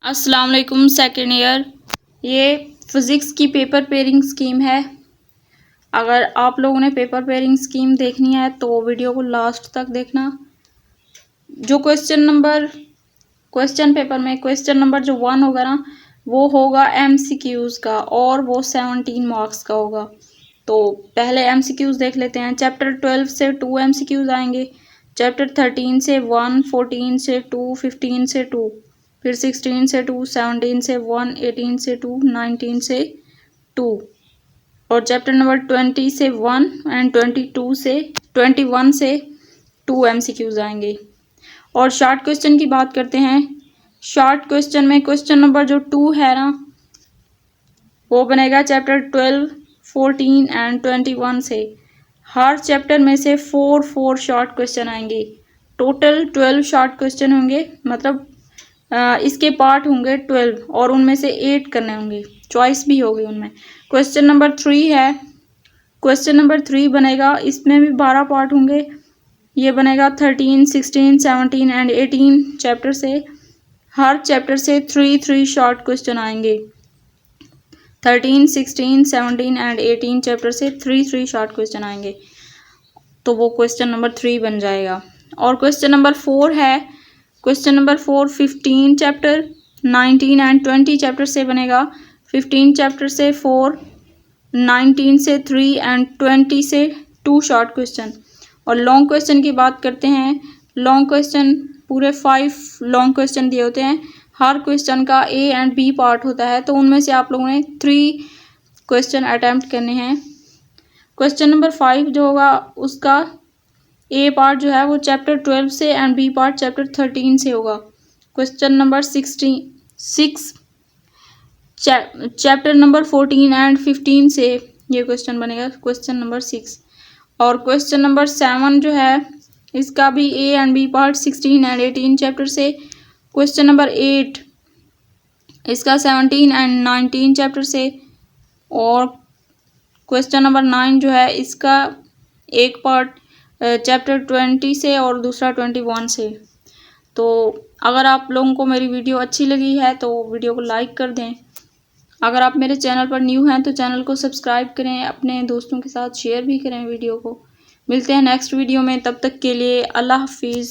अस्सलाम वालेकुम second year. ये फ़िज़िक्स की पेपर पेयरिंग स्कीम है। अगर आप लोगों ने पेपर पेयरिंग स्कीम देखनी है तो वीडियो को लास्ट तक देखना। जो क्वेश्चन पेपर में क्वेश्चन नंबर जो 1 होगा ना, वो होगा MCQs का और वो 17 मार्क्स का होगा। तो पहले MCQs देख लेते हैं। चैप्टर 12 से 2 MCQs आएंगे, चैप्टर 13 से 1, 14 से 2, 15 से 2, फिर 16 से 2, 17 से 1, 18 से 2, 19 से 2, और चैप्टर नंबर 20 से 1 एंड 21 से 2 MCQs आएंगे। और शॉर्ट क्वेश्चन की बात करते हैं। शॉर्ट क्वेश्चन में क्वेश्चन नंबर जो 2 है ना, वो बनेगा चैप्टर 12, 14 एंड 21 से। हर चैप्टर में से 4 शॉर्ट क्वेश्चन आएंगे। टोटल 12 शॉर्ट क्वेश्चन होंगे, मतलब इसके पार्ट होंगे 12 और उनमें से 8 करने होंगे, चॉइस भी होगी उनमें। क्वेश्चन नंबर 3 है। क्वेश्चन नंबर 3 बनेगा, इसमें भी 12 पार्ट होंगे। ये बनेगा 13, 16, 17 एंड 18 चैप्टर से। हर चैप्टर से 3 शॉर्ट क्वेश्चन आएंगे। 13, 16, 17 एंड 18 चैप्टर से 3 शॉर्ट क्वेश्चन आएंगे। तो वो क्वेश्चन नंबर 3 बन जाएगा। और क्वेश्चन नंबर 4 है। Question number 4 15 chapter, 19 and 20 chapter से बनेगा। 15 चैप्टर से 4, 19 से 3 एंड 20 से 2 शॉर्ट क्वेश्चन। और लॉन्ग क्वेश्चन की बात करते हैं। लॉन्ग क्वेश्चन पूरे 5 लॉन्ग क्वेश्चन दिए होते हैं। हर क्वेश्चन का A एंड B पार्ट होता है, तो उनमें से आप लोगों ने 3 क्वेश्चन अटैम्प्ट करने हैं। क्वेश्चन नंबर 5 जो होगा, उसका A पार्ट जो है वो चैप्टर 12 से एंड B पार्ट चैप्टर 13 से होगा। Question number 6 chapter number 14 and 15 से ये क्वेश्चन बनेगा, क्वेश्चन नंबर 6। और क्वेश्चन नंबर 7 जो है, इसका भी A and B part 16 and 18 chapter से। क्वेश्चन नंबर 8 इसका 17 एंड 19 चैप्टर से। और क्वेश्चन नंबर 9 जो है, इसका एक पार्ट चैप्टर 20 से और दूसरा 21 से। तो अगर आप लोगों को मेरी वीडियो अच्छी लगी है तो वीडियो को लाइक कर दें। अगर आप मेरे चैनल पर न्यू हैं तो चैनल को सब्सक्राइब करें, अपने दोस्तों के साथ शेयर भी करें वीडियो को। मिलते हैं नेक्स्ट वीडियो में, तब तक के लिए अल्लाह हाफिज़।